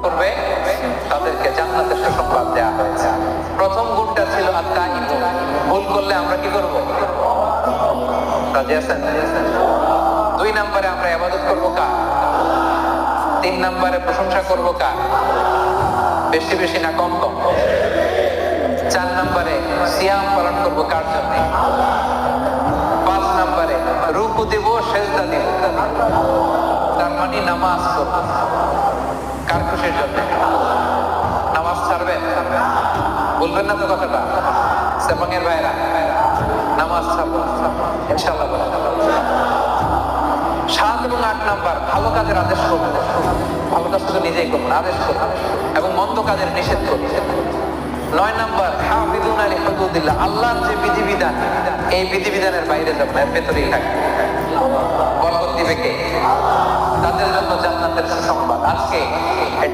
করবে তাদেরকে জান্নাতের সুসংবাদ দেওয়া হয়েছে। প্রথম গুণটা ছিল আত-তাইব। ভুল করলে আমরা কি করব? রাজি আছেন? 2 নম্বরে আমরা ইবাদত করব কার? 3 নম্বরে প্রশংসা করব কার? বেশি বেশি না কম কম? 4 নম্বরে সিয়াম পালন করব কার জন্য? 5 নম্বরে রুকু দেব, সেজদা দেব, তার মানে নামাজ করব কার খুশির জন্য? নামাজ ছাড়বেন? বলবেন না তো কথাটা? সেপাঙের ভাইরা নামাজ ছাড়বো ইনশাআল্লাহ বলেন। 7 এবং 8 নাম্বার ভালো কাজের আদেশ করবো, ভালো কাজ শুধু নিজেই করবো না, আদেশ করবো, এবং মন্দ কাজের নিষেধ করবো। 9 নাম্বার হাফিজুনা লিহুদুদিল্লাহ, আল্লাহর যে বিধিবিধান এই বিধিবিধানের বাইরে যাবো না, এর ভেতরেই থাকবে। বরকত দিবে কে? তাদের জন্য জান্নাতের সুসংবাদ। আজকে এটা